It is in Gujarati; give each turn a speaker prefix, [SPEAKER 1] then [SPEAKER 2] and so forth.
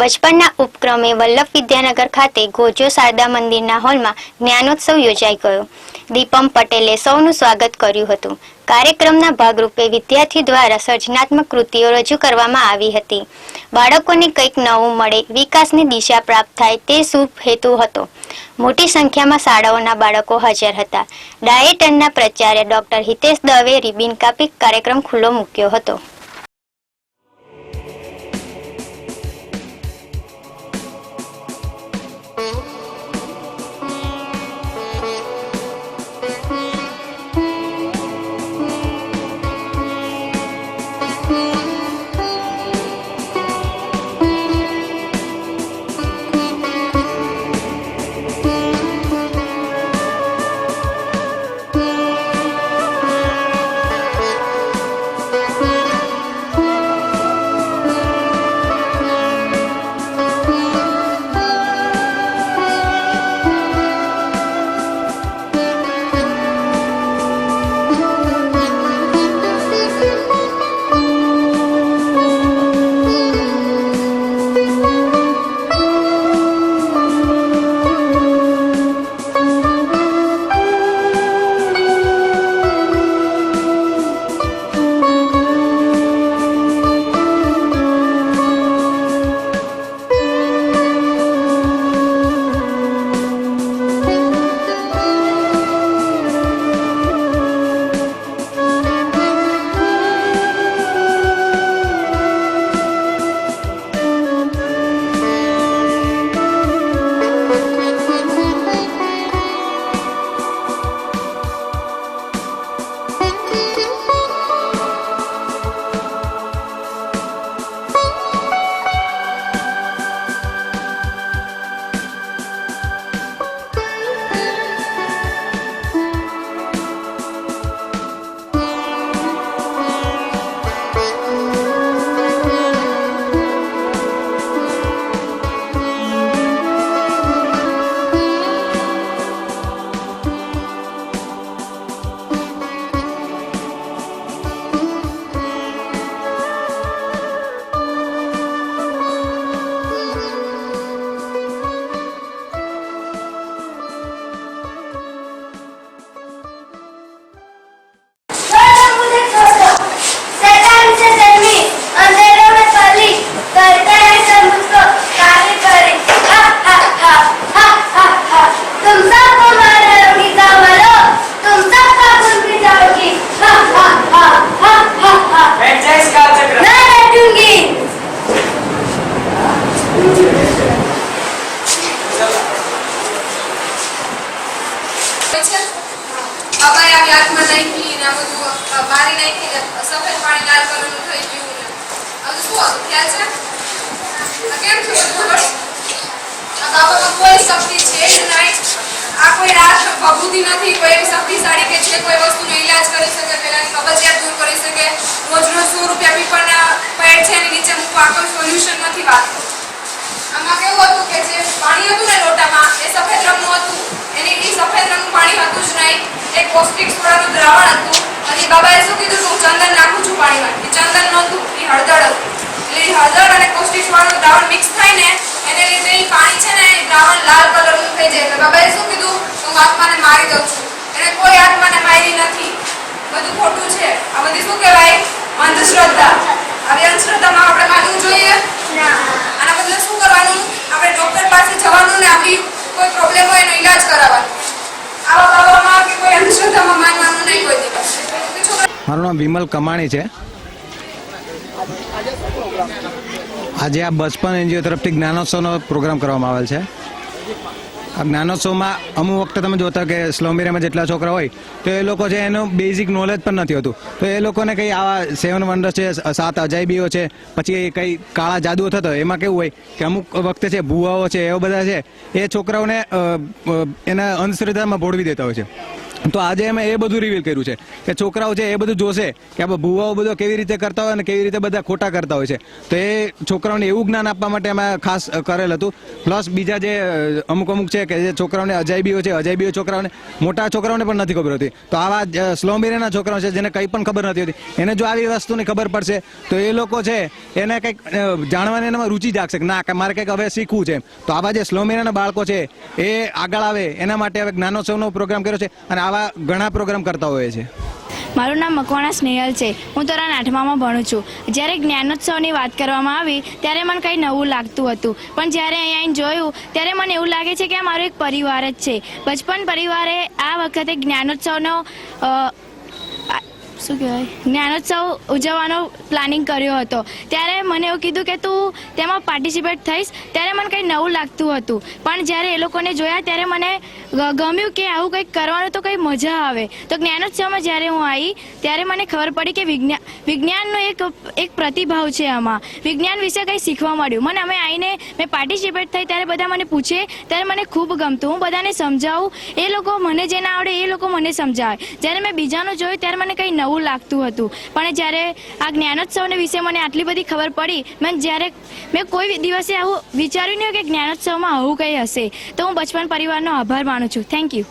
[SPEAKER 1] બચપણના ઉપક્રમે વલ્લભ વિદ્યાનગર ખાતે ગોજો શારદા મંદિરના હોલમાં જ્ઞાનોત્સવ યોજાઈ ગયો. દીપમ પટેલે સૌનું સ્વાગત કર્યું હતું. કાર્યક્રમના ભાગરૂપે વિદ્યાર્થીઓ દ્વારા સર્જનાત્મક કૃતિઓ રજૂ કરવામાં આવી હતી. બાળકોને કંઈક નવું મળે, વિકાસની દિશા પ્રાપ્ત થાય તે શુભ હેતુ હતો. મોટી સંખ્યામાં શાળાઓના બાળકો હાજર હતા. ડાયેટનના પ્રાચાર્ય ડોક્ટર હિતેશ દવે રિબિન કાપી કાર્યક્રમ ખુલ્લો મૂક્યો હતો.
[SPEAKER 2] મારું નામ વિમલ કમાણી છે. આજે આ બચપન એનજીઓ તરફથી જ્ઞાનોત્સવનો પ્રોગ્રામ કરવામાં આવેલ છે. આ જ્ઞાનોત્સવમાં અમુક વખતે તમે જોતા કે સ્લમ એરિયામાં જેટલા છોકરા હોય તો એ લોકો છે એનું બેઝિક નોલેજ પણ નથી હોતું. તો એ લોકોને કંઈ આવા 7 વંડર્સ છે, 7 અજાયબીઓ છે, પછી કંઈ કાળા જાદુઓ થતો એમાં કેવું હોય કે અમુક વખતે છે ભૂવાઓ છે એવા બધા છે એ છોકરાઓને એના અંધશ્રદ્ધામાં ભોળવી દેતા હોય છે. તો આજે અમે એ બધું રિવીલ કર્યું છે કે છોકરાઓ છે એ બધું જોશે કે આપણે ભૂવાઓ બધો કેવી રીતે કરતા હોય અને કેવી રીતે બધા ખોટા કરતા હોય છે. તો એ છોકરાઓને એવું જ્ઞાન આપવા માટે અમે ખાસ કરેલ હતું. પ્લસ બીજા જે અમુક છે કે જે છોકરાઓને અજાયબીઓ છે, અજાયબીઓ છોકરાઓને મોટા છોકરાઓને પણ નથી ખબર હોતી. તો આવા સ્લોમ એરિયાના છોકરાઓ છે જેને કંઈ પણ ખબર નથી હોતી, એને જો આવી વસ્તુની ખબર પડશે તો એ લોકો છે એને કંઈક જાણવાની એનામાં રુચિ જાગશે કે ના કે મારે કંઈક હવે શીખવું છે. તો આવા જે સ્લોમ એરિયાના બાળકો છે એ આગળ આવે એના માટે હવે જ્ઞાનોત્સવનો પ્રોગ્રામ કર્યો છે અને આવા ઘણા પ્રોગ્રામ કરતા હોઈએ છે.
[SPEAKER 3] મારું નામ મકવાણા સ્નેહલ છે. હું ધોરણ 8માં ભણું છું. જ્યારે જ્ઞાનોત્સવની વાત કરવામાં આવી ત્યારે મને કંઈ નવું લાગતું હતું, પણ જ્યારે અહીંયા આવીને જોયું ત્યારે મને એવું લાગે છે કે આ મારો એક પરિવાર જ છે. બચપન પરિવારે આ વખતે જ્ઞાનોત્સવનો શું કહેવાય જ્ઞાનોત્સવ ઉજવવાનો પ્લાનિંગ કર્યો હતો. ત્યારે મને એવું કીધું કે તું તેમાં પાર્ટિસિપેટ થઈશ. ત્યારે મને કંઈ નવું લાગતું હતું, પણ જ્યારે એ લોકોને જોયા ત્યારે મને ગમ્યું કે આવું કંઈક કરવાનું તો કંઈ મજા આવે. તો જ્ઞાનોત્સવમાં જ્યારે હું આવી ત્યારે મને ખબર પડી કે વિજ્ઞાનનો એક પ્રતિભાવ છે આમાં. વિજ્ઞાન વિશે કંઈ શીખવા મળ્યું મને. અમે આવીને મેં પાર્ટિસિપેટ થઈ ત્યારે બધા મને પૂછે ત્યારે મને ખૂબ ગમતું. હું બધાને સમજાવું, એ લોકો મને જે ના આવડે એ લોકો મને સમજાવે. જ્યારે મેં બીજાનું જોયું ત્યારે મને કંઈ નવું લાગતું હતું. પણ જ્યારે આ જ્ઞાનોત્સવને વિશે મને આટલી બધી ખબર પડી, મેં કોઈ દિવસે આવું વિચાર્યું નહીં કે જ્ઞાનોત્સવમાં આવું કંઈ હશે. તો હું બચપન પરિવારનો આભાર માનું છું. Thank you.